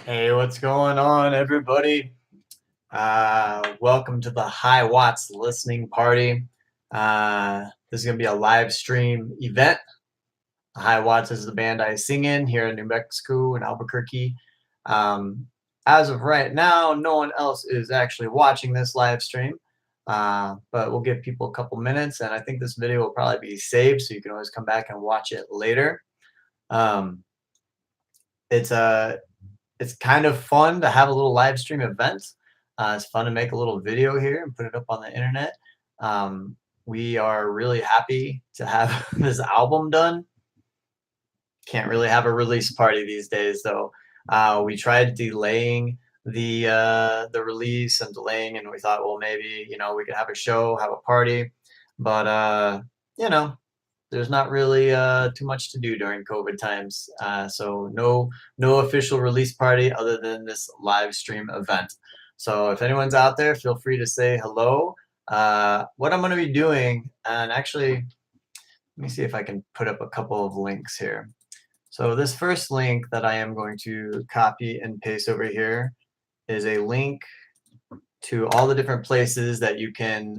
Hey, what's going on, everybody? Welcome to the High Watts listening party. This is going to be a live stream event. High Watts is the band I sing in here in New Mexico in Albuquerque. Um, as of right now, no one else is actually watching this live stream, but we'll give people a couple minutes, and I think this video will probably be saved, so you can always come back and watch it later. Um, it's a it's kind of fun to have a little live stream event. It's fun to make a little video here and put it up on the internet. We are really happy to have this album done. Can't really have a release party these days, though. We tried delaying the release and delaying, and we thought, well, maybe we could have a show, have a party, but you know there's not really too much to do during COVID times. So no official release party other than this live stream event. So if anyone's out there, feel free to say hello. What I'm going to be doing, and actually, let me see if I can put up a couple of links here. So this first link that I am going to copy and paste over here is a link to all the different places that you can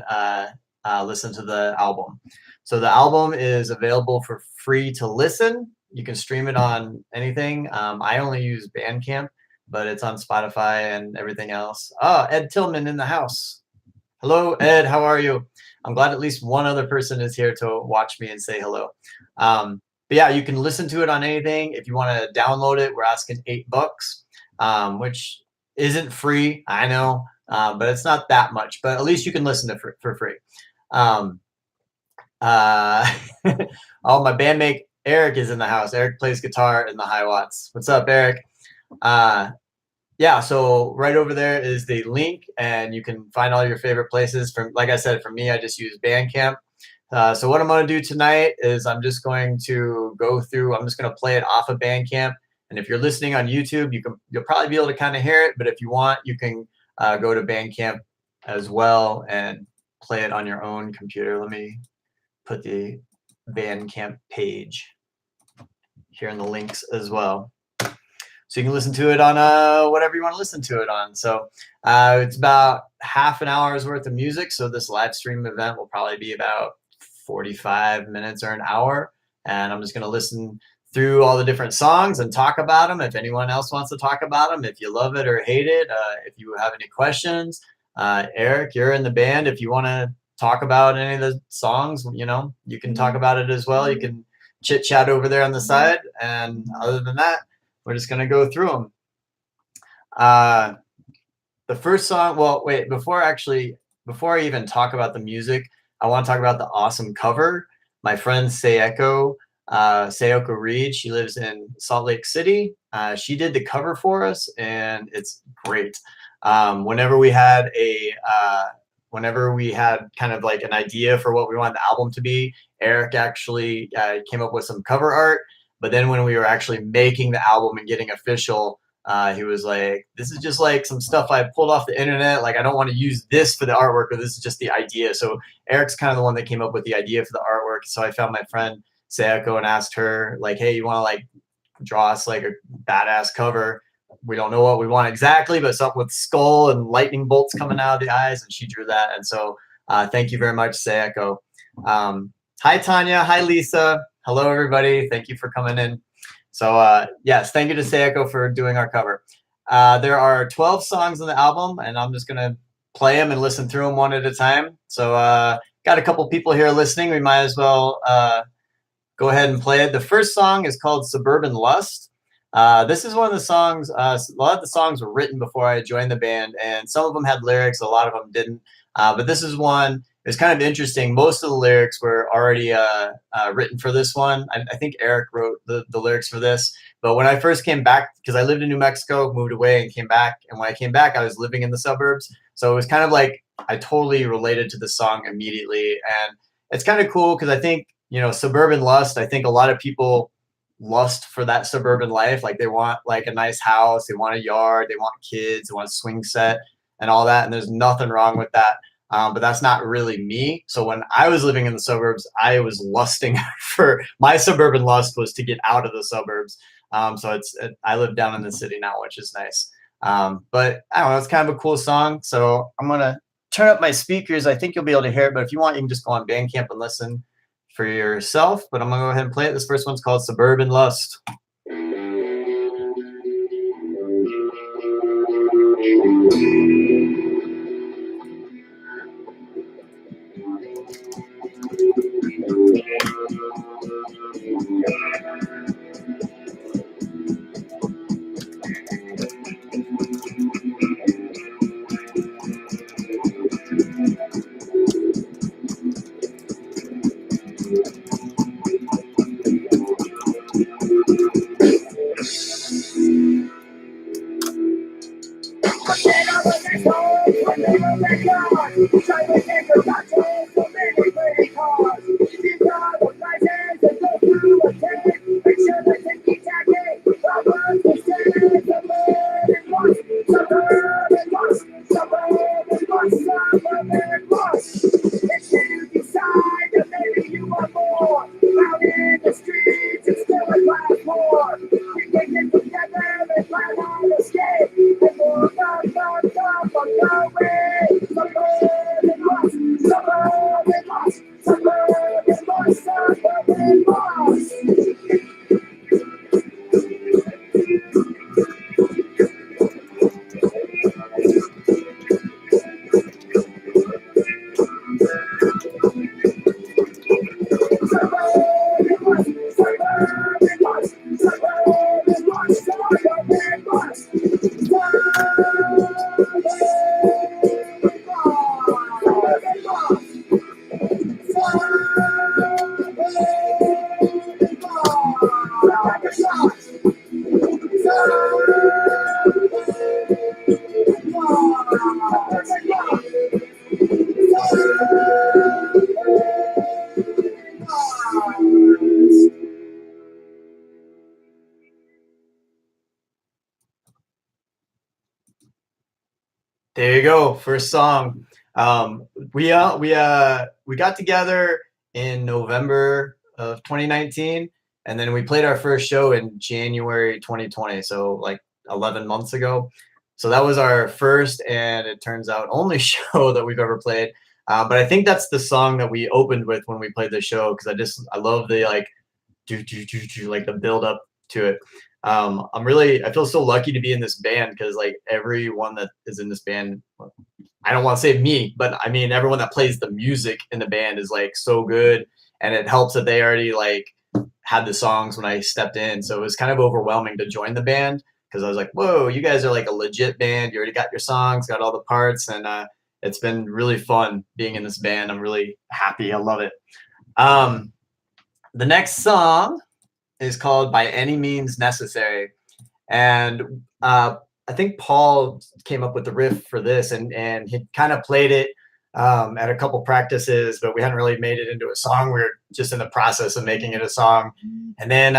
listen to the album. So the album is available for free to listen. You can stream it on anything. I only use Bandcamp, but it's on Spotify and everything else. Oh, Ed Tillman in the house. Hello, Ed. How are you? I'm glad at least one other person is here to watch me and say hello. But yeah, you can listen to it on anything. If you want to download it, we're asking $8, which isn't free. I know. But it's not that much. But at least you can listen to for free. Oh, my bandmate Eric is in the house. Eric plays guitar in the High Watts. What's up, Eric? Yeah, so right over there is the link, and you can find all your favorite places. From, like I said, for me, I just use Bandcamp. So what I'm going to do tonight is I'm just going to go through. I'm just going to play it off of Bandcamp. And if you're listening on YouTube, you'll probably be able to kind of hear it. But if you want, you can go to Bandcamp as well and play it on your own computer. Let me put the Bandcamp page here in the links as well. So you can listen to it on whatever you want to listen to it on. So it's about half an hour's worth of music. So this live stream event will probably be about 45 minutes or an hour. And I'm just going to listen through all the different songs and talk about them. If anyone else wants to talk about them, if you love it or hate it, if you have any questions, Eric, you're in the band. If you want to talk about any of the songs, you can talk about it as well. You can chit chat over there on the side. And other than that, we're just going to go through them. The first song, well, wait, before I even talk about the music, I want to talk about the awesome cover. My friend Sayoko Reed, she lives in Salt Lake City. She did the cover for us, and it's great. Whenever we had kind of like an idea for what we wanted the album to be, Eric actually came up with some cover art. But then when we were actually making the album and getting official, he was like, this is just like some stuff I pulled off the internet. Like, I don't want to use this for the artwork, but this is just the idea. So Eric's kind of the one that came up with the idea for the artwork. So I found my friend Sayako and asked her, like, hey, you want to like draw us like a badass cover? We don't know what we want exactly, but something with skull and lightning bolts coming out of the eyes. And she drew that. And so thank you very much, Sayako. Hi, Tanya. Hi, Lisa. Hello, everybody. Thank you for coming in. So yes, thank you to Sayako for doing our cover. There are 12 songs on the album, and I'm just going to play them and listen through them one at a time. So got a couple people here listening. We might as well go ahead and play it. The first song is called Suburban Lust. This is one of the songs, a lot of the songs were written before I joined the band, and some of them had lyrics, a lot of them didn't. But this is one. It's kind of interesting. Most of the lyrics were already written for this one. I think Eric wrote the lyrics for this. But when I first came back, because I lived in New Mexico, moved away and came back. And when I came back, I was living in the suburbs. So it was kind of like I totally related to the song immediately. And it's kind of cool because I think, Suburban Lust, I think a lot of people lust for that suburban life. Like they want like a nice house, they want a yard, they want kids, they want a swing set and all that. And there's nothing wrong with that. But that's not really me. So when I was living in the suburbs, I was lusting for my suburban lust was to get out of the suburbs. So I live down in the city now, which is nice. But I don't know, it's kind of a cool song. So I'm gonna turn up my speakers. I think you'll be able to hear it, but if you want, you can just go on Bandcamp and listen for yourself. But I'm gonna go ahead and play it. This first one's called Suburban Lust. There you go, first song. We got together in November of 2019, and then we played our first show in January 2020, so like 11 months ago. So that was our first, and it turns out only show that we've ever played. But I think that's the song that we opened with when we played the show because I love the like like the build up to it. I feel so lucky to be in this band because like everyone that is in this band, I don't want to say me, but I mean everyone that plays the music in the band is like so good, and it helps that they already like had the songs when I stepped in, so it was kind of overwhelming to join the band because I was like, whoa, you guys are like a legit band. You already got your songs, got all the parts, and it's been really fun being in this band. I'm really happy. I love it. Um, the next song is called By Any Means Necessary. And I think Paul came up with the riff for this, and he kind of played it at a couple practices, but we hadn't really made it into a song. We were just in the process of making it a song. And then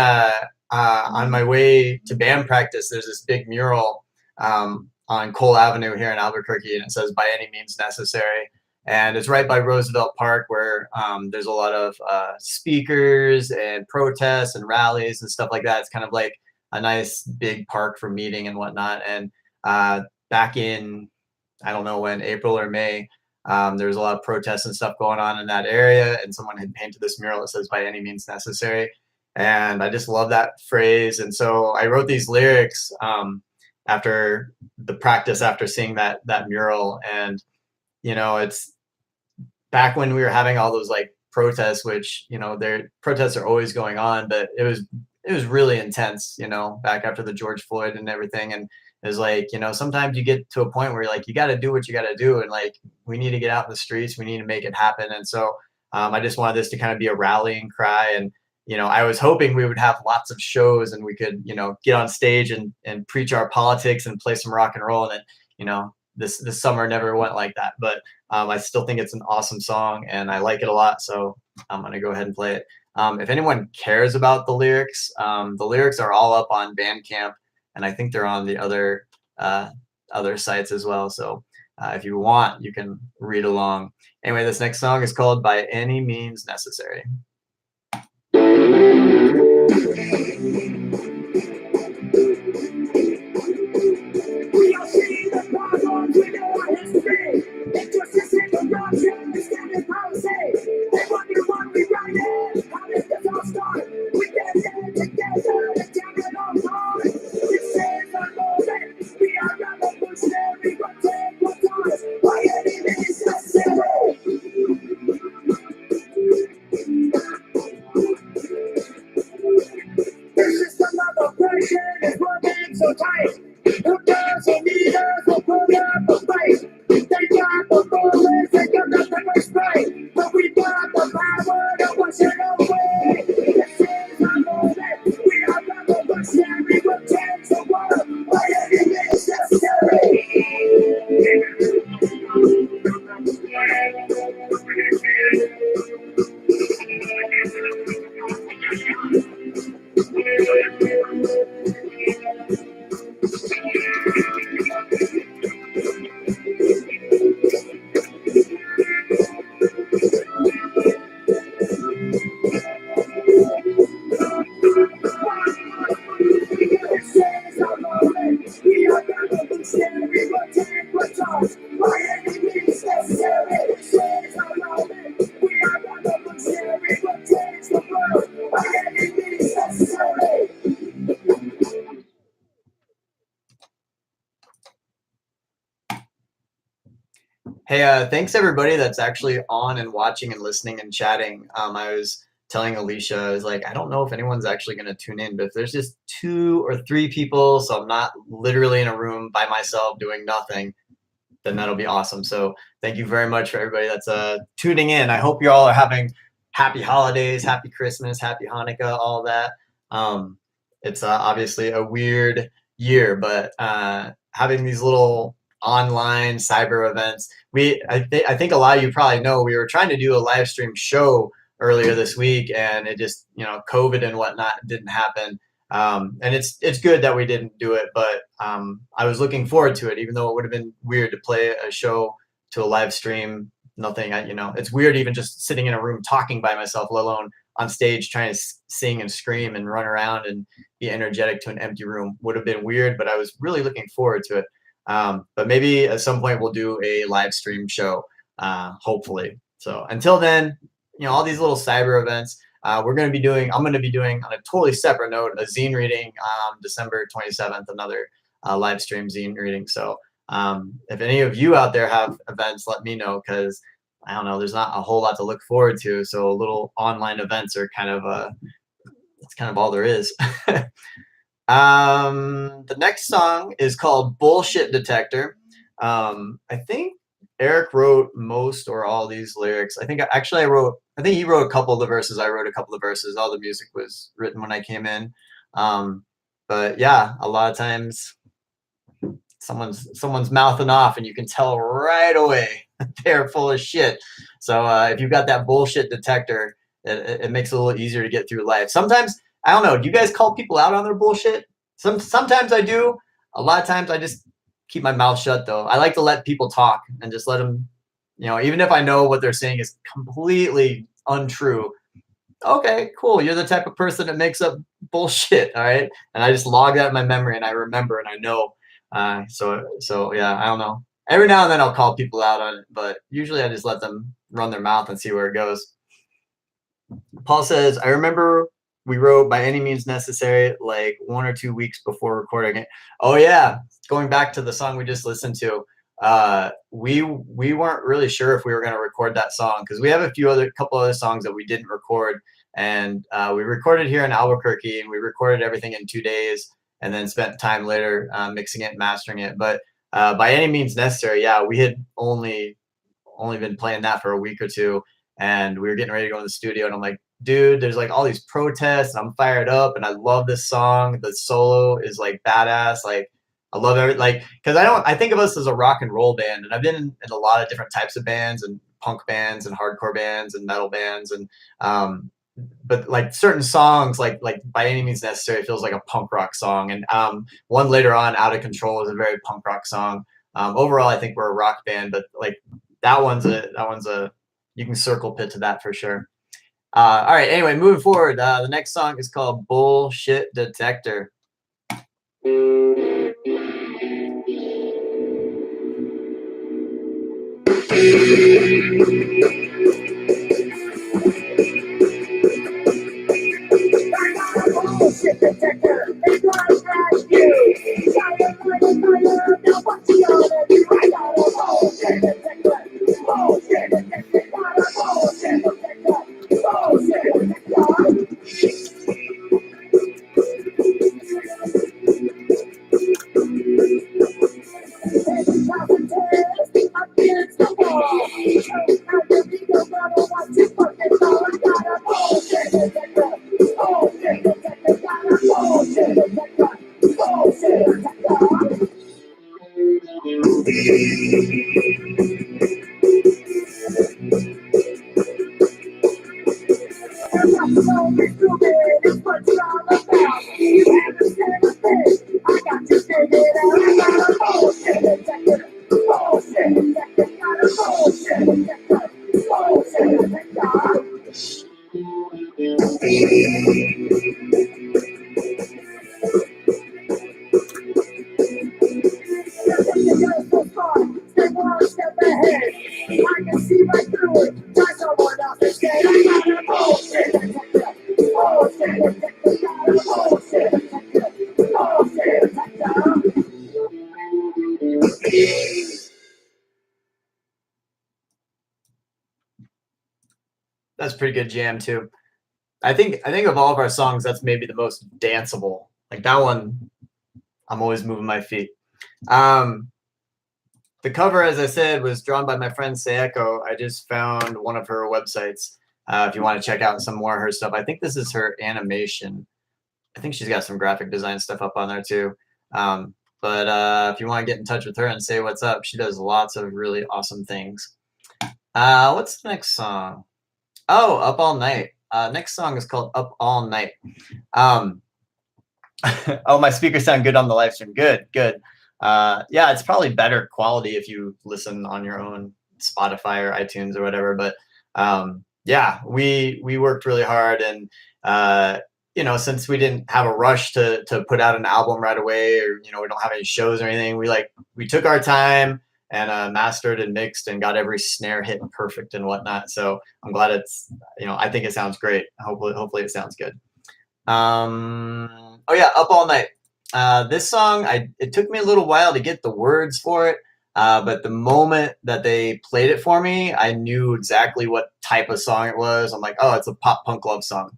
on my way to band practice, there's this big mural on Cole Avenue here in Albuquerque, and it says By Any Means Necessary. And it's right by Roosevelt Park where there's a lot of speakers and protests and rallies and stuff like that. It's kind of like a nice big park for meeting and whatnot. And back in, I don't know when, April or May, there was a lot of protests and stuff going on in that area. And someone had painted this mural that says By Any Means Necessary. And I just love that phrase. And so I wrote these lyrics after the practice, after seeing that mural. And, you know, it's back when we were having all those like protests, which, you know, their protests are always going on, but it was really intense, you know, back after the George Floyd and everything. And it was like, you know, sometimes you get to a point where you're like, you got to do what you got to do. And like, we need to get out in the streets. We need to make it happen. And so I just wanted this to kind of be a rallying cry. And, you know, I was hoping we would have lots of shows and we could, you know, get on stage and preach our politics and play some rock and roll. And it, you know, this summer never went like that. But I still think it's an awesome song and I like it a lot. So I'm going to go ahead and play it. If anyone cares about the lyrics are all up on Bandcamp, and I think they're on the other sites as well. So if you want, you can read along. Anyway, this next song is called By Any Means Necessary. so tight. The girls and leaders will put up a fight. They got the bullets, they got the pepper spray. But we got the power to wash it away. This is our moment. We are revolutionary. We'll change the world. By any means necessary. This is our moment. We are revolutionary. We'll take what's ours. By any means necessary. This is our moment. We are revolutionary. We'll change the world. By any means necessary. Hey, thanks everybody that's actually on and watching and listening and chatting. I was telling Alicia, I was like, I don't know if anyone's actually going to tune in, but if there's just 2 or 3 people, so I'm not literally in a room by myself doing nothing, then that'll be awesome. So thank you very much for everybody that's tuning in. I hope you all are having happy holidays, happy Christmas, happy Hanukkah, all that. It's obviously a weird year, but having these little online cyber events, I think a lot of you probably know we were trying to do a live stream show earlier this week, and it just, COVID and whatnot didn't happen. And it's good that we didn't do it, but I was looking forward to it, even though it would have been weird to play a show to a live stream. Nothing, it's weird even just sitting in a room talking by myself, let alone on stage trying to sing and scream and run around and be energetic to an empty room. Would have been weird, but I was really looking forward to it. But maybe at some point we'll do a live stream show, hopefully. So until then, all these little cyber events. I'm going to be doing on a totally separate note, a zine reading, December 27th, another live stream zine reading. So if any of you out there have events, let me know, because I don't know, there's not a whole lot to look forward to. So little online events are kind of it's kind of all there is. The next song is called Bullshit Detector. I think Eric wrote most or all these lyrics. I think he wrote a couple of the verses. I wrote a couple of verses. All the music was written when I came in. But yeah, a lot of times someone's mouthing off and you can tell right away they're full of shit. So if you've got that bullshit detector, it makes it a little easier to get through life. Sometimes, I don't know, do you guys call people out on their bullshit? Sometimes I do. A lot of times I just keep my mouth shut, though. I like to let people talk and just let them, even if I know what they're saying is completely untrue. Okay, cool. You're the type of person that makes up bullshit, all right? And I just log that in my memory and I remember and I know. So yeah, I don't know. Every now and then I'll call people out on it, but usually I just let them run their mouth and see where it goes. Paul says, I remember we wrote By Any Means Necessary like 1 or 2 weeks before recording it. Oh yeah, going back to the song we just listened to, we weren't really sure if we were going to record that song, because we have a couple other songs that we didn't record, and we recorded here in Albuquerque, and we recorded everything in 2 days, and then spent time later mixing it and mastering it. But By Any Means Necessary, yeah, we had only been playing that for a week or two, and we were getting ready to go in the studio, and I'm like, dude, there's like all these protests, and I'm fired up, and I love this song. The solo is like badass. Like, I love it. Like, because I think of us as a rock and roll band, and I've been in a lot of different types of bands, and punk bands, and hardcore bands, and metal bands, and but like certain songs, like By Any Means Necessary, feels like a punk rock song, and one later on, Out of Control, is a very punk rock song. Overall, I think we're a rock band, but like that one's a you can circle pit to that for sure. All right, anyway, moving forward, the next song is called Bullshit Detector. Bullshit detector, it's like you. Now what's the other? I got a bullshit detector. Bullshit detector, got a bullshit detector. Bullshit detector. That's a pretty good jam too. I think of all of our songs, that's maybe the most danceable. Like that one, I'm always moving my feet. The cover, as I said, was drawn by my friend Sayeko. I just found one of her websites. If you want to check out some more of her stuff, I think this is her animation. I think she's got some graphic design stuff up on there too. But if you want to get in touch with her and say what's up, she does lots of really awesome things. What's the next song? Oh, Up All Night. Next song is called Up All Night. Oh, my speakers sound good on the live stream. Good, good. Yeah, it's probably better quality if you listen on your own Spotify or iTunes or whatever. But yeah, we worked really hard, and since we didn't have a rush to put out an album right away, or we don't have any shows or anything, we took our time and mastered and mixed and got every snare hit perfect and whatnot. So I'm glad it's I think it sounds great. Hopefully it sounds good. Oh yeah, Up All Night. This song, it took me a little while to get the words for it, but the moment that they played it for me, I knew exactly what type of song it was. I'm like, oh, it's a pop punk love song.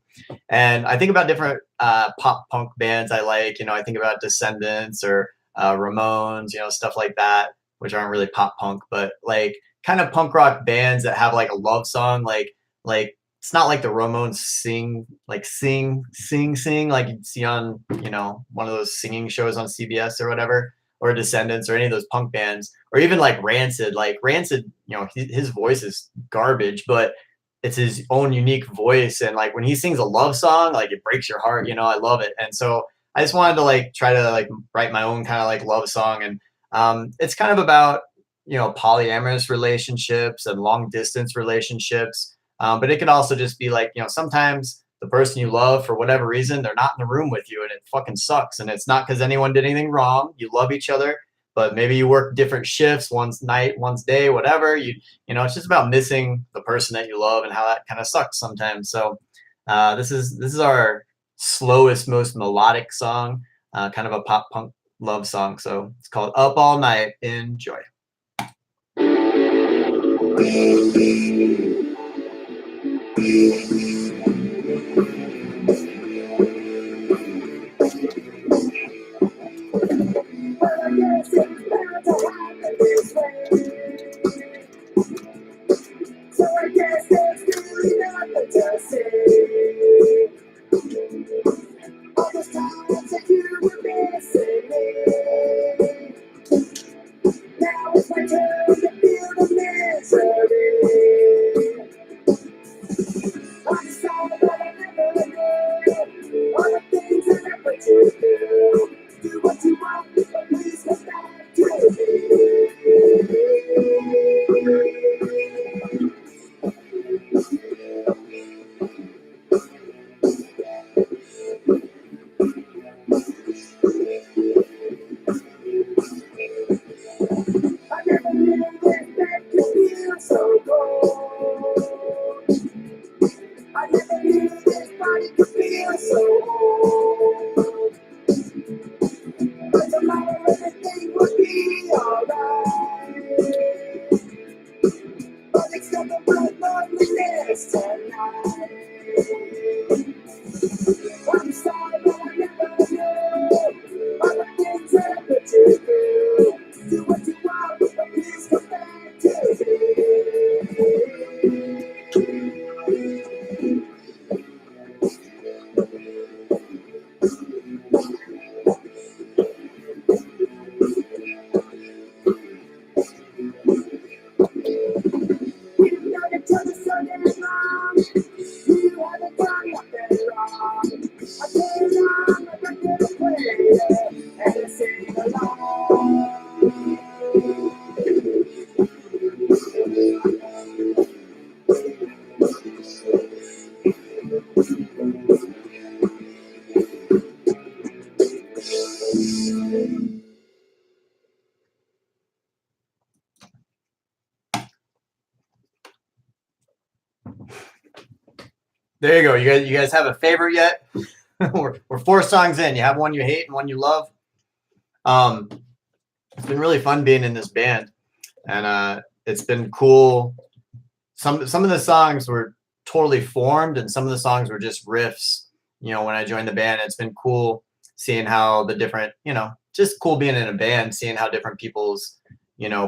And I think about different pop punk bands I like. I think about Descendants or Ramones, stuff like that, which aren't really pop punk, but like kind of punk rock bands that have like a love song, like it's not like the Ramones sing like like you'd see on one of those singing shows on CBS or whatever, or Descendants or any of those punk bands, or even like Rancid. Like Rancid, his voice is garbage, but it's his own unique voice, and like when he sings a love song, like it breaks your heart. I love it, and so I just wanted to like try to like write my own kind of like love song, and it's kind of about polyamorous relationships and long distance relationships. But it could also just be like, sometimes the person you love, for whatever reason, they're not in the room with you and it fucking sucks. And it's not because anyone did anything wrong. You love each other, but maybe you work different shifts, one's night, one's day, whatever. It's just about missing the person that you love and how that kind of sucks sometimes. So this is our slowest, most melodic song, kind of a pop punk love song. So it's called Up All Night. Enjoy. So I guess there's really nothing to say. All those times that you were missing me. Now it's my turn to feel the misery. I'm sorry, but I never knew all the things that I put you through. Do what you want, but please come back to me. I never knew that could feel so cold. I never knew this body could feel so old. But tomorrow everything would be alright. But except the blood loneliness tonight. I'm sorry, but I never knew all the things that I put you through. Do what you want, but please come back to me. There you go. You guys have a favorite yet? we're 4 songs in. You have one you hate and one you love. It's been really fun being in this band, and it's been cool. Some of the songs were totally formed, and some of the songs were just riffs. You know, when I joined the band, it's been cool seeing how the different, just cool being in a band, seeing how different people's,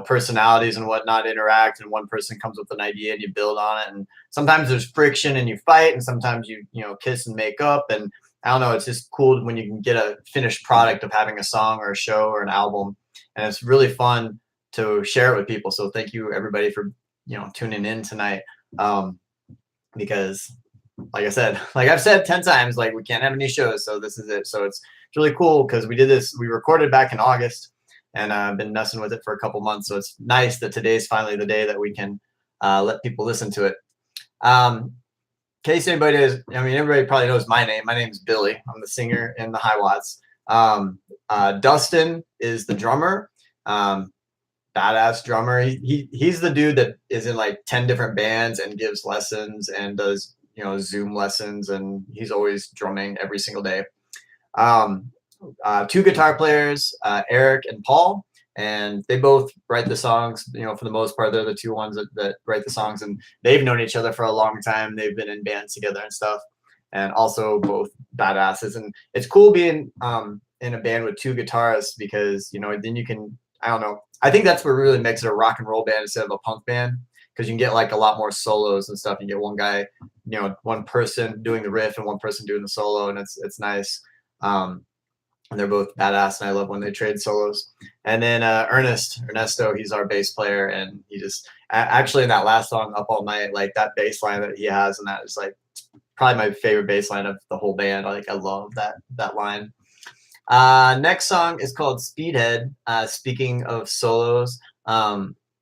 personalities and whatnot interact, and one person comes with an idea and you build on it. And sometimes there's friction and you fight, and sometimes you kiss and make up. And I don't know, it's just cool when you can get a finished product of having a song or a show or an album, and it's really fun to share it with people. So thank you everybody for tuning in tonight, because like I've said 10 times, like, we can't have any shows, so this is it. So it's really cool because we recorded back in August, and I've been messing with it for a couple months. So it's nice that today's finally the day that we can let people listen to it. In case anybody everybody probably knows my name. My name is Billy. I'm the singer in the Hiwatts. Dustin is the drummer. Badass drummer. He's the dude that is in like 10 different bands and gives lessons and does Zoom lessons, and he's always drumming every single day. 2 guitar players, Eric and Paul, and they both write the songs. For the most part, they're the 2 ones that write the songs, and they've known each other for a long time. They've been in bands together and stuff, and also both badasses. And it's cool being in a band with 2 guitarists, because then you can, I don't know, I think that's what really makes it a rock and roll band instead of a punk band, because you can get like a lot more solos and stuff. You get one guy, one person doing the riff and one person doing the solo, and it's nice. And they're both badass, and I love when they trade solos. And then Ernesto, he's our bass player, and he just actually in that last song, Up All Night, like that bass line that he has, and that is like probably my favorite bass line of the whole band. I love that line. Next song is called Speedhead. Speaking of solos,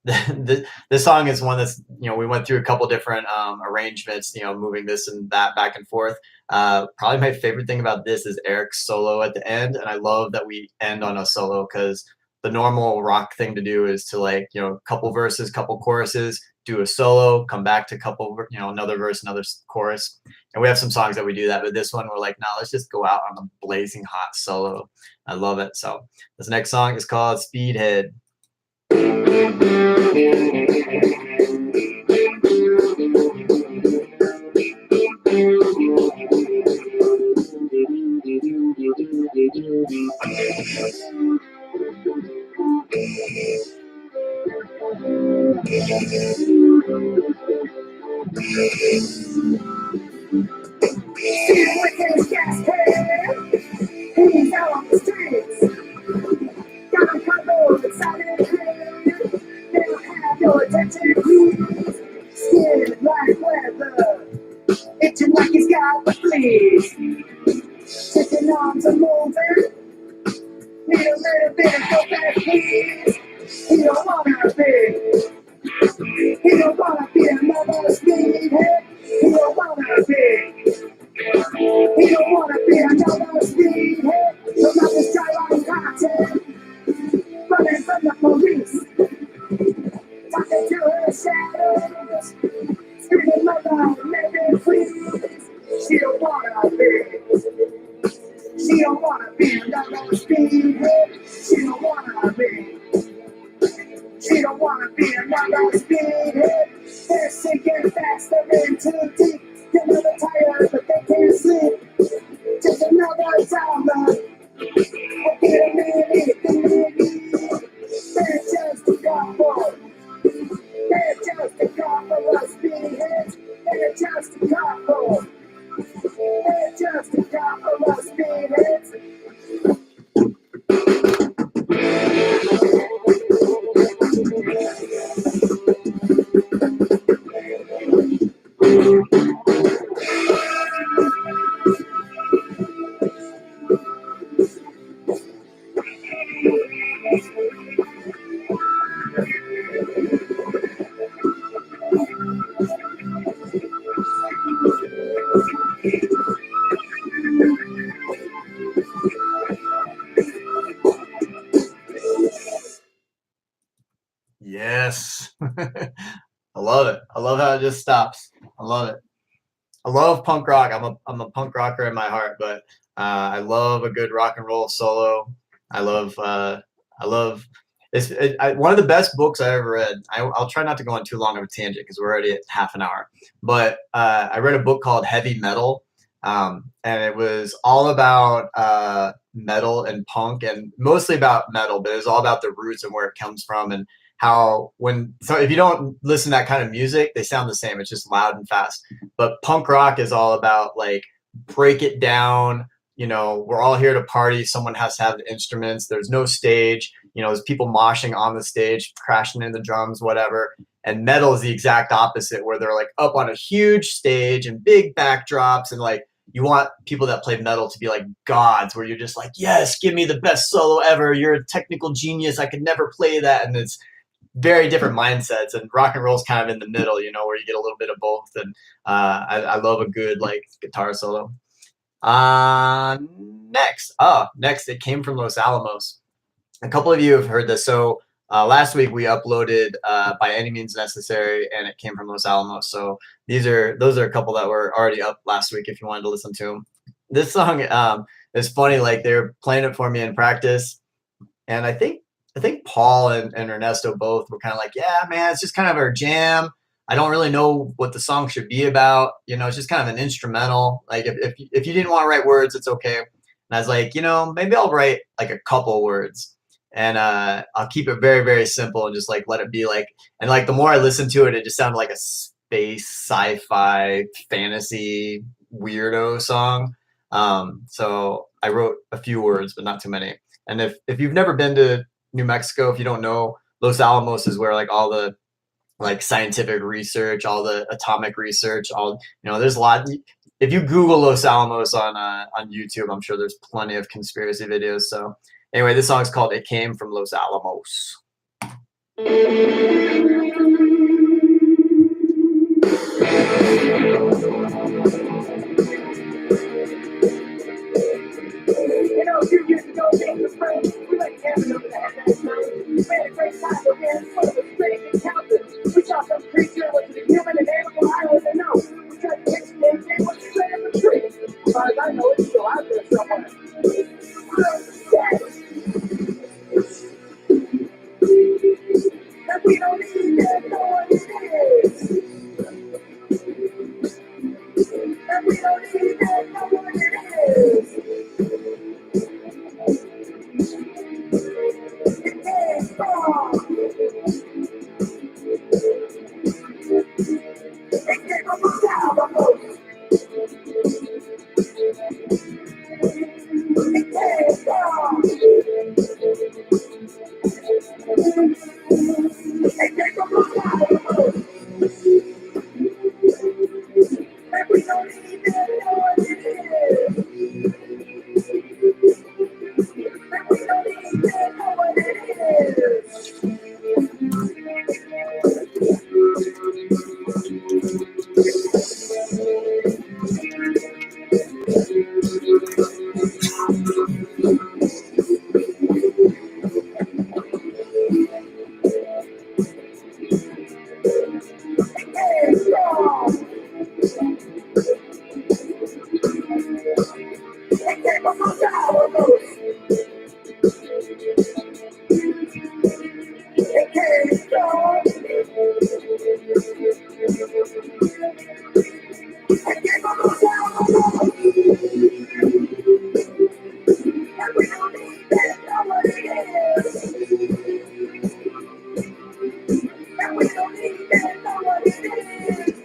this song is one that's, we went through a couple different arrangements, moving this and that back and forth. Probably my favorite thing about this is Eric's solo at the end, and I love that we end on a solo, because the normal rock thing to do is to, like, couple verses, couple choruses, do a solo, come back to couple, another verse, another chorus. And we have some songs that we do that, but this one we're like, no, let's just go out on a blazing hot solo. I love it. So this next song is called Speedhead. With his gas head, he's out on the streets. Got a couple excited hands. They'll have your attention, please. Skin like leather, itching like he's got the fleas. Chicken arms are moving. Need a little bit of go back, please. He don't wanna be. He don't wanna be another speedhead. He don't wanna be. He don't wanna be another speedhead. From out the skyline cotton, running from the police, talking to her shadows, screaming mother, maybe please. She don't wanna be. She don't wanna be another speedhead. She don't wanna be. She don't wanna be another speedhead. They're sinking faster than too deep. They're never tired, but they can't sleep. Just another dollar. We'll get a minute. They're just a couple. They're just a couple of speedheads. They're just a couple. They're just a couple of speedheads. Yes. I love it. I love how it just stops. I love it. I love punk rock. I'm a punk rocker in my heart, but I love a good rock and roll solo. I love one of the best books I ever read. I'll try not to go on too long of a tangent because we're already at half an hour. But I read a book called Heavy Metal, and it was all about metal and punk, and mostly about metal, but it was all about the roots and where it comes from, and how if you don't listen to that kind of music, they sound the same. It's just loud and fast. But punk rock is all about like break it down. We're all here to party. Someone has to have the instruments. There's no stage. There's people moshing on the stage, crashing into the drums, whatever. And metal is the exact opposite, where they're like up on a huge stage and big backdrops, and like you want people that play metal to be like gods, where you're just like, yes, give me the best solo ever. You're a technical genius. I could never play that. And it's very different mindsets, and rock and roll is kind of in the middle, where you get a little bit of both. And I love a good like guitar solo. Next, it came from Los Alamos. A couple of you have heard this. So last week we uploaded By Any Means Necessary, and it came from Los Alamos. So those are a couple that were already up last week if you wanted to listen to them. This song is funny. Like they were playing it for me in practice, and I think Paul and Ernesto both were kind of like, yeah, man, it's just kind of our jam. I don't really know what the song should be about. It's just kind of an instrumental. Like if you didn't want to write words, it's okay. And I was like, maybe I'll write like a couple words, and I'll keep it very, very simple and just like let it be like. And like the more I listened to it, it just sounded like a space sci-fi fantasy weirdo song. So I wrote a few words, but not too many. And if you've never been to New Mexico, if you don't know, Los Alamos is where like all the like scientific research, all the atomic research, there's a lot. If you Google Los Alamos on YouTube, I'm sure there's plenty of conspiracy videos. So anyway, this song is called "It Came from Los Alamos." A few years ago, days of spring, we went camping over the head that night. We had a great time, but we had full of strange encounters. We saw some creature which was a human and animal I don't even know. We tried to catch the name, it was straight up a tree. As far as I know, it's still out there somewhere. And we don't even know what it is. And we don't even know what it is. It came from Los Alamos. It came from Los Alamos. And we don't even know what it is. And we don't even know what it is.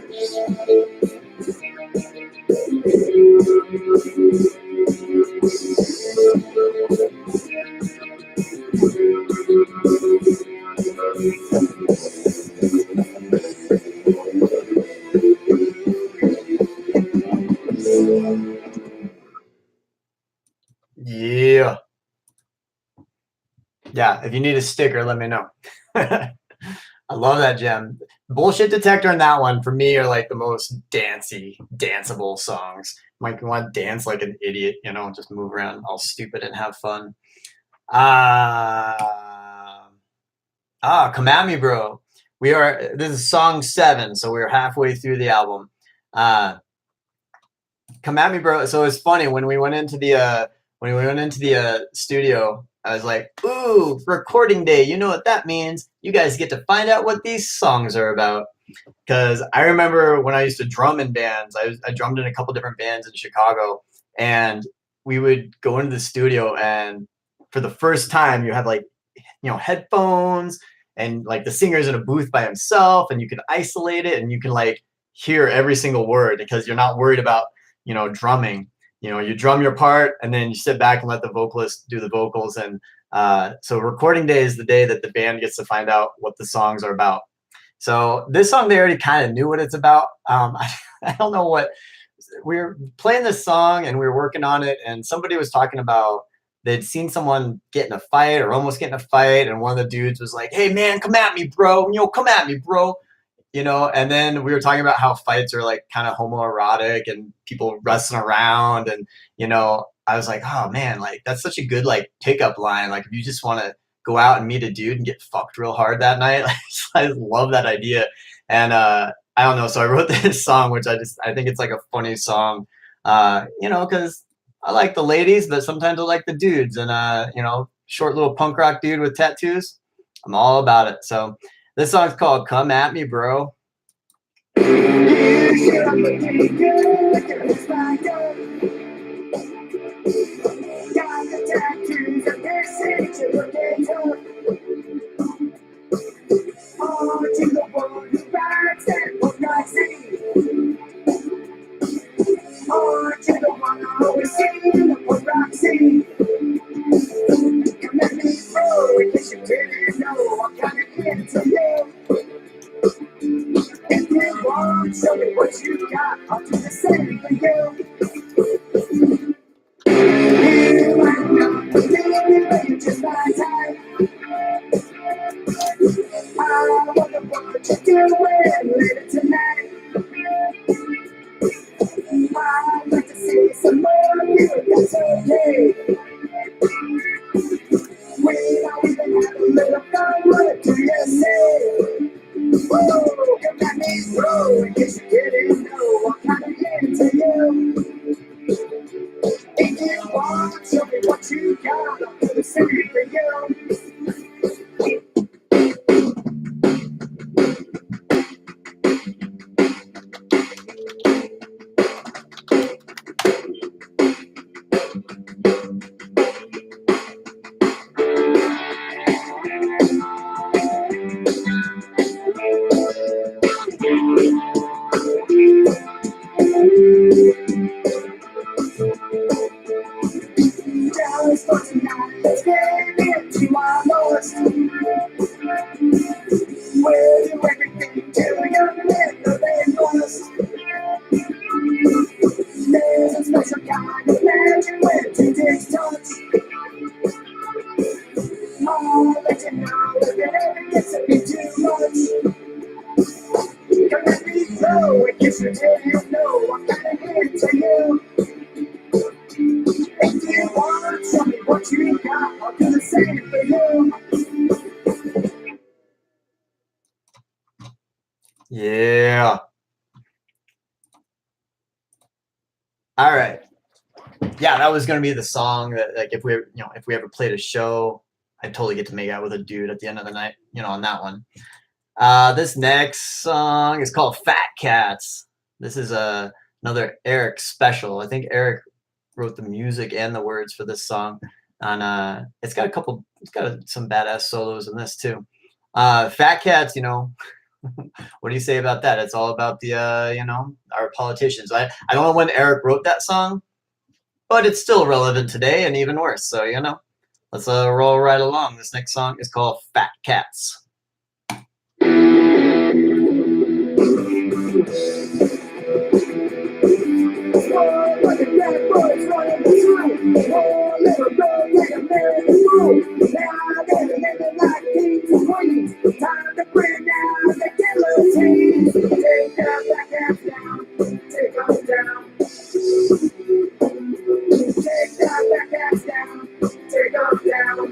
Yeah, if you need a sticker, let me know. I love that gem. Bullshit Detector and that one for me are like the most danceable songs. Like you want to dance like an idiot, just move around all stupid and have fun. Ah, Come At Me Bro. This is song 7, so we're halfway through the album. Come At Me Bro. So it's funny when we went into the studio, I was like, ooh, recording day. You know what that means? You guys get to find out what these songs are about. Because I remember when I used to drum in bands, I drummed in a couple different bands in Chicago, and we would go into the studio, and for the first time, you have like, headphones, and like the singer's in a booth by himself, and you can isolate it, and you can like hear every single word because you're not worried about, drumming. You drum your part, and then you sit back and let the vocalist do the vocals. And so recording day is the day that the band gets to find out what the songs are about. So this song, they already kind of knew what it's about. I don't know what we were playing this song, and we were working on it, and somebody was talking about they'd seen someone get in a fight or almost get in a fight, and one of the dudes was like, "Hey man, come at me, bro! Come at me, bro!" And then we were talking about how fights are like kind of homoerotic and people wrestling around, and I was like, oh man, like that's such a good like pickup line. Like if you just want to go out and meet a dude and get fucked real hard that night, like, I love that idea. And I don't know, so I wrote this song, which I think it's like a funny song, because I like the ladies, but sometimes I like the dudes, and short little punk rock dude with tattoos, I'm all about it. So this song's called Come At Me, Bro. Show me what you got. I'll do the same for you. Just my time. I wonder what you're doing later tonight. I'd like to see some more of you. That's okay. We don't even have a little fun. What do you say? Woo! Come at me, bro. In case you didn't know, I'm kind of into you. If you want, show me what you got. I'll do the same for you. Dallas for tonight. Let's get into our lost. We'll do everything till you're in the very lost. There's a special kind of magic when two dicks touch. I'll let you know if it ever gets to be too much. Come at me, bro, in case you didn't know, I'm kinda into you. If you want, show me what you got, I'll do the same for you. Yeah. All right. Yeah, that was gonna be the song that, like, if we ever played a show, I'd totally get to make out with a dude at the end of the night, on that one. This next song is called Fat Cats. This is another Eric special. I think Eric wrote the music and the words for this song. And it's got some badass solos in this too. Fat Cats, what do you say about that? It's all about the our politicians. I don't know when Eric wrote that song, but it's still relevant today and even worse. So let's roll right along. This next song is called Fat Cats. Time to bring down the guillotine. Take that back ass down. Take us down. Take that back ass down. Take us down.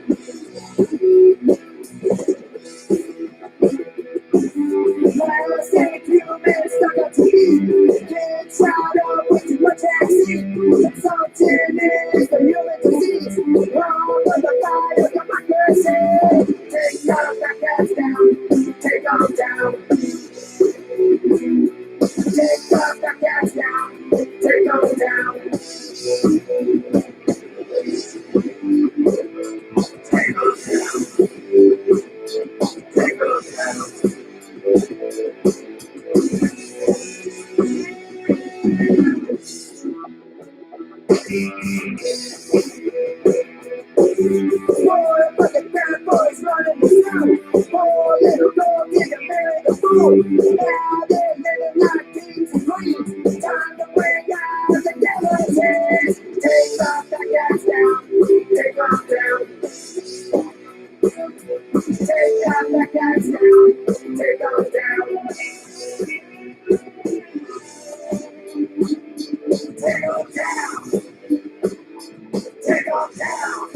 Now they're living like kings and queens. Time to bring out the skeletons. Take off the gas down. Take off down. Take off the gas down. Take off down. Take off down. Take off down.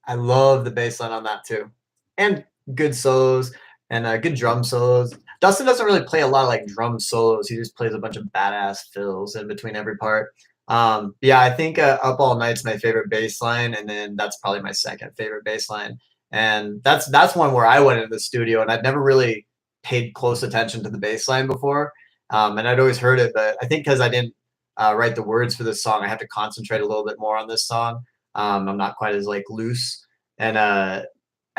I love the bass line on that too, and good solos and good drum solos. Dustin doesn't really play a lot of like drum solos. He just plays a bunch of badass fills in between every part. Yeah, I think "Up All Night's" my favorite bass line, and then that's probably my second favorite bass line. And that's one where I went into the studio and I'd never really paid close attention to the bass line before, and I'd always heard it, but I think because I didn't write the words for this song, I have to concentrate a little bit more on this song. I'm not quite as like loose, and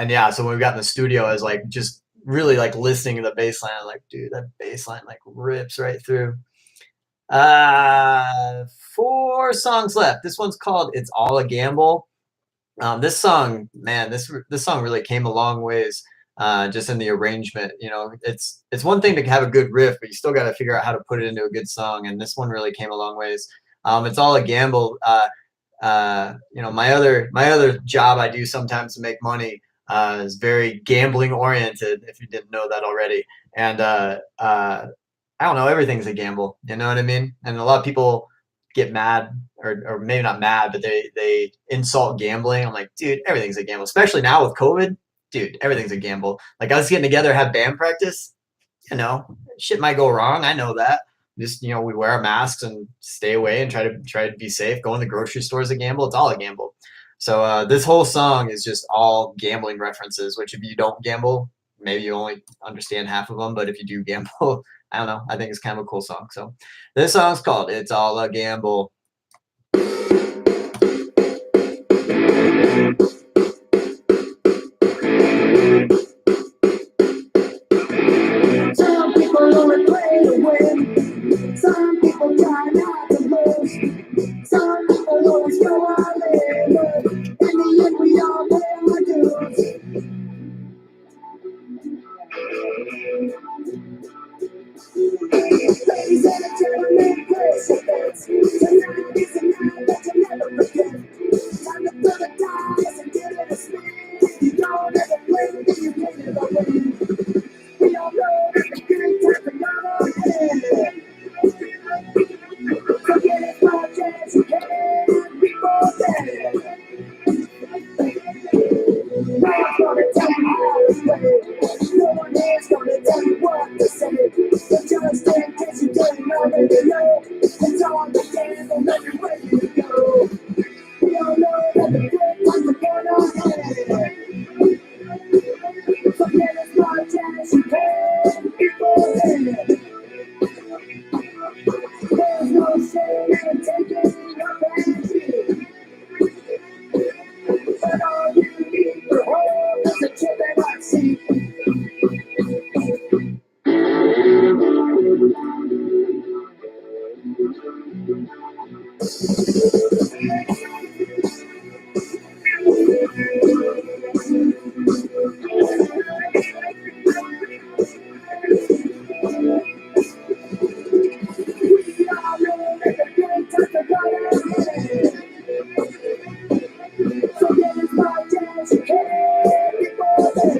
yeah. So when we got in the studio, I was like just really like listening to the bass line. I'm like, dude, that bass line like rips right through. 4 songs left. This one's called "It's All a Gamble." This song, man, this song really came a long ways. Just in the arrangement, it's one thing to have a good riff, but you still got to figure out how to put it into a good song. And this one really came a long ways. It's all a gamble. My other job I do sometimes to make money is very gambling oriented. If you didn't know that already, and I don't know, everything's a gamble. You know what I mean? And a lot of people get mad, or maybe not mad, but they insult gambling. I'm like, dude, everything's a gamble. Especially now with COVID, dude, everything's a gamble. Like us getting together, have band practice. Shit might go wrong. I know that. Just we wear our masks and stay away and try to be safe. Going to the grocery store is a gamble. It's all a gamble. So this whole song is just all gambling references. Which if you don't gamble, maybe you only understand half of them. But if you do gamble, I don't know. I think it's kind of a cool song. So this song's called "It's All a Gamble." Some people only play to win. Some people try not to lose. Some people always go all in. But in the end, we all pay our dues. Ladies and gentlemen, place your bets. Tonight is a night that you'll never forget. Time to throw the dice and give it a spin. If you don't ever play, then you can't ever win. We all know that the good times are not ahead. So get as much as you can before then. No one's gonna tell you how to play. No one is gonna tell you what to say. But just in case you didn't already know, it's all the gamble everywhere you go. We all know that the good times are gonna end. So get as much as you can before then. There's no shame in taking your fancy. But all you need for home is a chip and a seat. We all know that the good times are gonna end. So get as much as you can before then.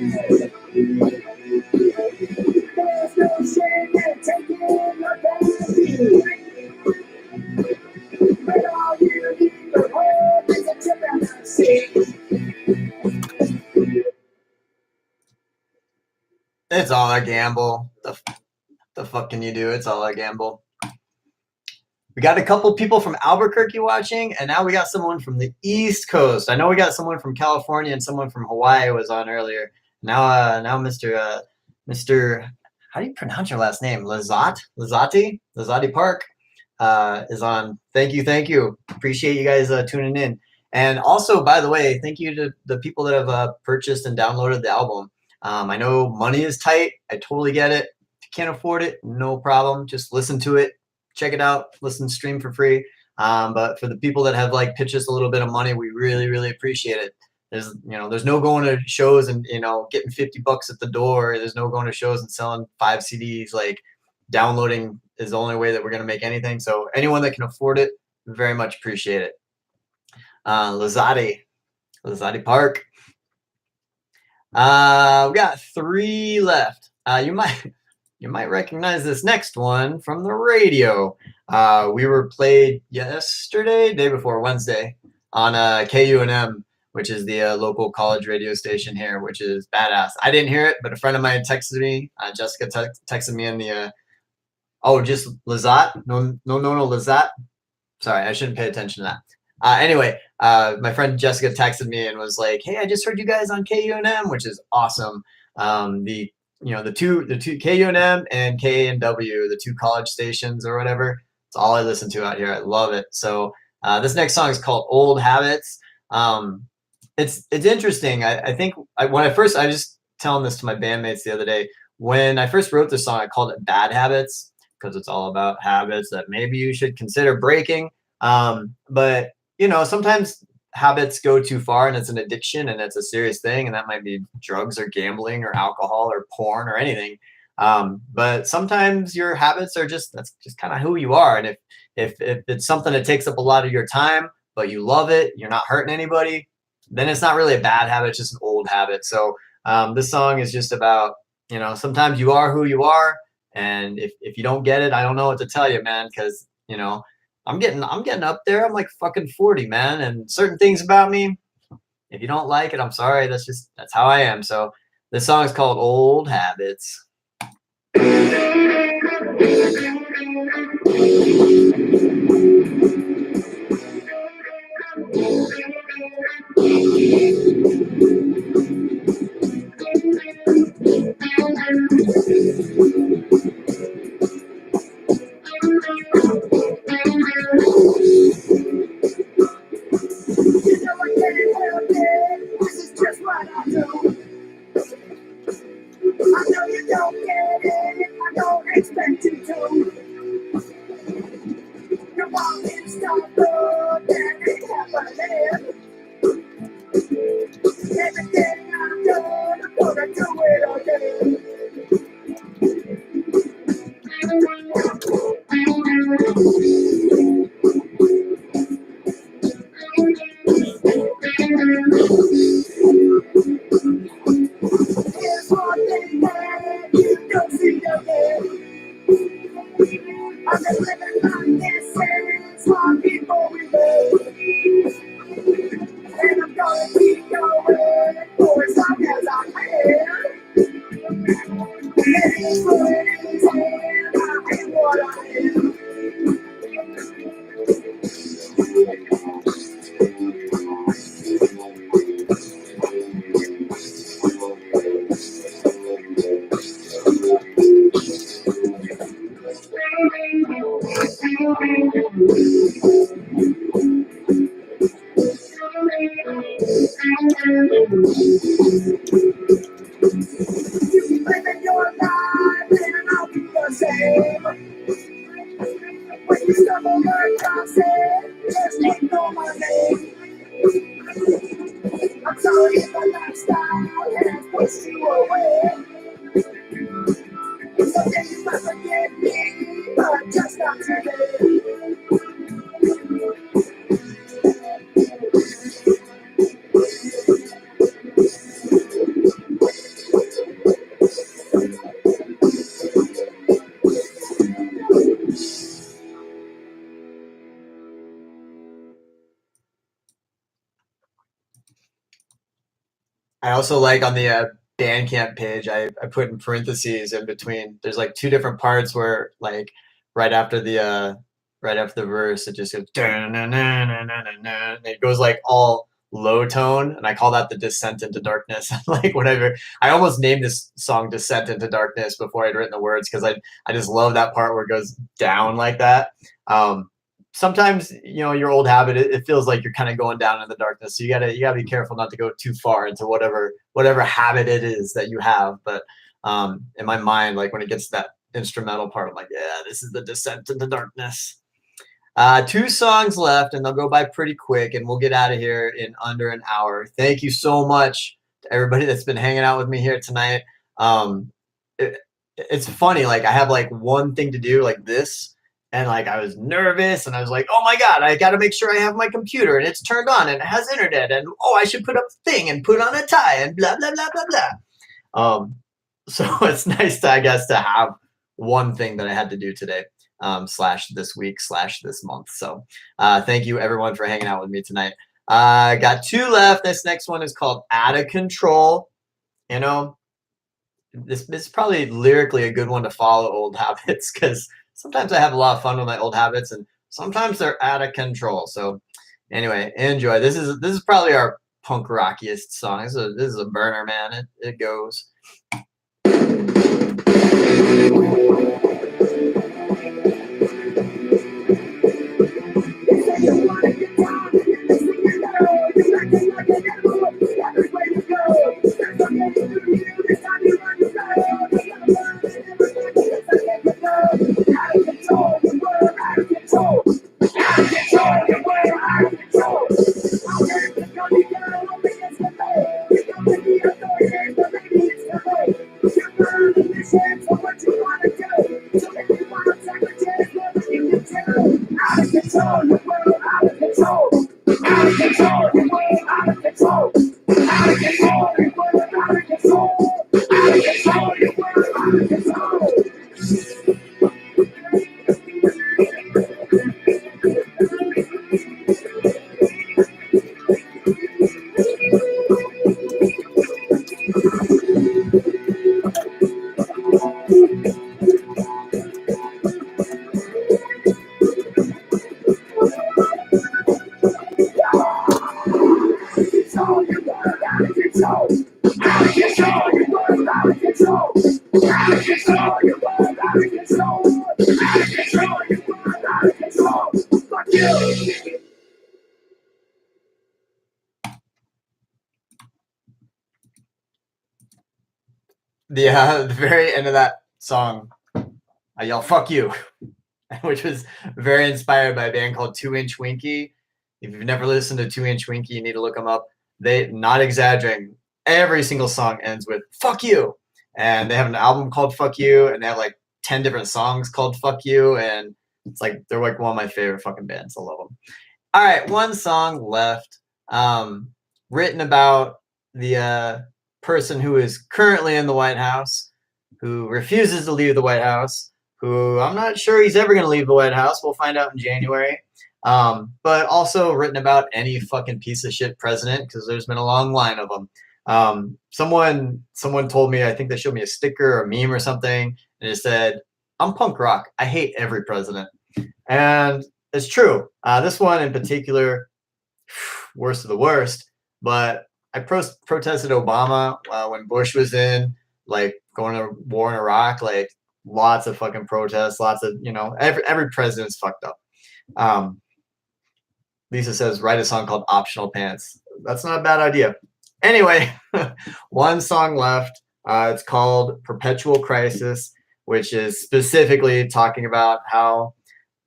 There's no shame in taking your fancy. But all you need for home is a chip and a seat. It's all a gamble. The fuck can you do? It's all a gamble. We got a couple people from Albuquerque watching, and now we got someone from the East Coast. I know we got someone from California and someone from Hawaii was on earlier. Now Mr. How do you pronounce your last name? Lazati Park is on. Thank you. Appreciate you guys tuning in. And also, by the way, thank you to the people that have purchased and downloaded the album. I know money is tight. I totally get it. If you can't afford it, no problem. Just listen to it, check it out, listen, stream for free. But for the people that have like pitched us a little bit of money, we really appreciate it. There's no going to shows and getting $50 at the door. There's no going to shows and selling 5 CDs. Like downloading is the only way that we're going to make anything. So anyone that can afford it, very much appreciate it. Lazati Park. We got 3 left. You might recognize this next one from the radio. We were played yesterday, day before Wednesday, on KUNM, which is the local college radio station here, which is badass. I didn't hear it, but a friend of mine texted me. Jessica texted me in the just Lazat. No, Lazat. Sorry, I shouldn't pay attention to that. Anyway, my friend Jessica texted me and was like, "Hey, I just heard you guys on KUNM," which is awesome. The two KUNM and KNW, the 2 college stations or whatever. It's all I listen to out here. I love it. So this next song is called "Old Habits." It's interesting. I think when I was telling this to my bandmates the other day. When I first wrote this song, I called it "Bad Habits" because it's all about habits that maybe you should consider breaking. But sometimes habits go too far and it's an addiction and it's a serious thing, and that might be drugs or gambling or alcohol or porn or anything. But sometimes your habits are that's just kind of who you are. And if it's something that takes up a lot of your time, but you love it, you're not hurting anybody, then it's not really a bad habit, it's just an old habit. So this song is just about, sometimes you are who you are. And if you don't get it, I don't know what to tell you, man, because, I'm getting up there. I'm like fucking 40, man. And certain things about me, if you don't like it, I'm sorry. That's how I am. So this song is called "Old Habits." This is just what I do. I know you don't get it. I don't expect you to. You're walking stuff up and it happening. Everything I've done, I'm gonna do it again. Here's one thing that you don't see again. I'm just living like this and some people we live. And I'm gonna keep going for as long as I can. It is what it is, and I am what I am. Living your life and I'll be the same. When you stumble across it, just ignore my name. I'm sorry if my lifestyle has pushed you away. Someday you might forget me, but just not today. I also like on the Bandcamp page, I put in parentheses in between. There's like 2 different parts where like right after the right after the verse, it just goes, and it goes like all low tone, and I call that the descent into darkness. Like whatever. I almost named this song "Descent into Darkness" before I'd written the words because I just love that part where it goes down like that. Sometimes your old habit, it feels like you're kind of going down in the darkness, so you gotta be careful not to go too far into whatever habit it is that you have. But in my mind, like when it gets to that instrumental part, I'm like, yeah, this is the descent into darkness. 2 songs left, and they'll go by pretty quick, and we'll get out of here in under an hour. Thank you so much to everybody that's been hanging out with me here tonight. It, it's funny, like I have like one thing to do, like this, and like I was nervous, and I was like, oh my god, I got to make sure I have my computer and it's turned on and it has internet, and oh, I should put up a thing and put on a tie and blah blah blah blah blah. So it's nice to, I guess, to have one thing that I had to do today. Slash this week slash this month. So thank you everyone for hanging out with me tonight. Got 2 left. This next one is called Out of Control. This is probably lyrically a good one to follow old habits, because sometimes I have a lot of fun with my old habits and sometimes they're out of control. So anyway, enjoy. This is probably our punk rockiest song. This is a burner, man. It goes. The very end of that song, I yell "fuck you," which was very inspired by a band called 2-Inch Winky. If you've never listened to 2-Inch Winky, you need to look them up. They, not exaggerating, every single song ends with "fuck you," and they have an album called "Fuck You," and they have like 10 different songs called "Fuck You," and it's like they're like one of my favorite fucking bands. I love them. All right, 1 song left. Written about the person who is currently in the White House, who refuses to leave the White House, who I'm not sure he's ever going to leave the White House. We'll find out in January. But also written about any fucking piece of shit president, because there's been a long line of them. Someone told me, I think they showed me a sticker or a meme or something, and it said, "I'm punk rock. I hate every president." And it's true. This one in particular, worst of the worst. But I protested Obama when Bush was in, like going to war in Iraq, like lots of fucking protests, lots of, every president's fucked up. Lisa says, write a song called Optional Pants. That's not a bad idea. Anyway, 1 song left. It's called Perpetual Crisis, which is specifically talking about how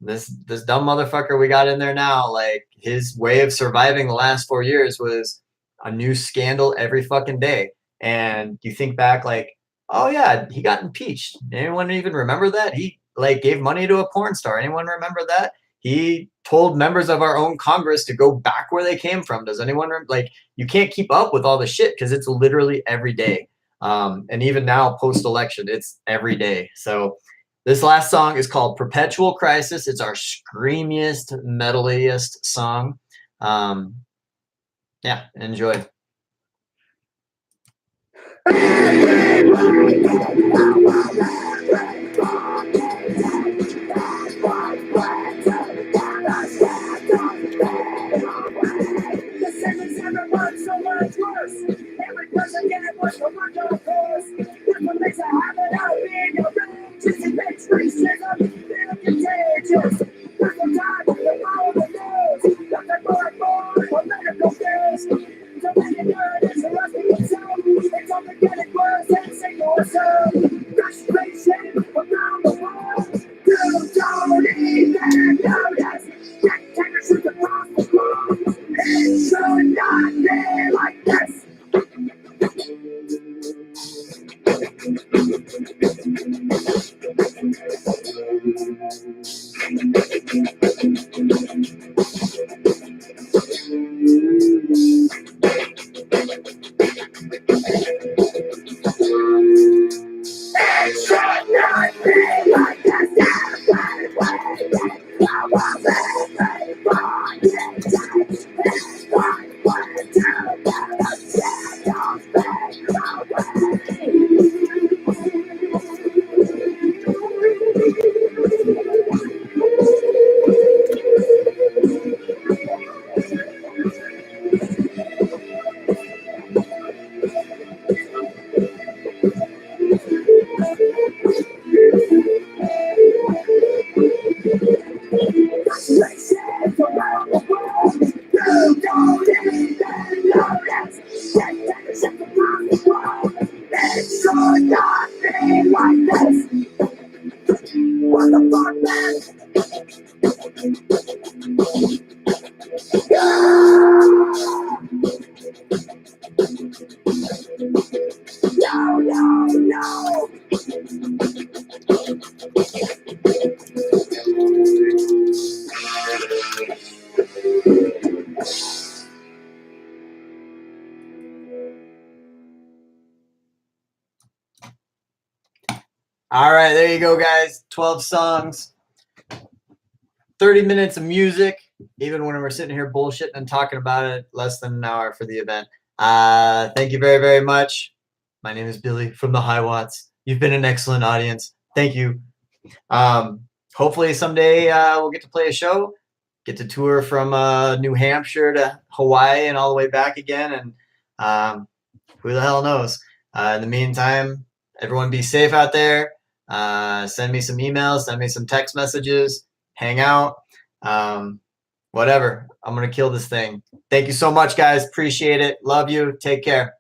this dumb motherfucker we got in there now, like his way of surviving the last 4 years was a new scandal every fucking day. And you think back like, oh yeah, he got impeached. Anyone even remember that? He like gave money to a porn star. Anyone remember that? He told members of our own Congress to go back where they came from. Does anyone like, you can't keep up with all the shit because it's literally every day. And even now post-election, it's every day. So this last song is called Perpetual Crisis. It's our screamiest, metaliest song. Yeah, enjoy. so much worse. Every person getting worse from under the course. That's what makes a habit out of being your brain. Just makes racism feel contagious. That's the time to follow the news. Nothing more political bills. So many narratives are asking themselves. It's only getting worse and single serve. Frustration around the world. You don't even notice. Dictatorships across the globe. It should not be like this. It should not be like this. Races around the world. You don't even notice. Dictatorships across the globe. It should not be like this. What the fuck, man? No, no, no. All right, there you go, guys. 12 songs, 30 minutes of music. Even when we're sitting here bullshitting and talking about it, less than an hour for the event. Thank you very, very much. My name is Billy from the High Watts. You've been an excellent audience. Thank you. Hopefully someday we'll get to play a show, get to tour from New Hampshire to Hawaii and all the way back again. And who the hell knows? In the meantime, everyone be safe out there. Send me some emails, send me some text messages, hang out, whatever. I'm going to kill this thing. Thank you so much, guys. Appreciate it. Love you. Take care.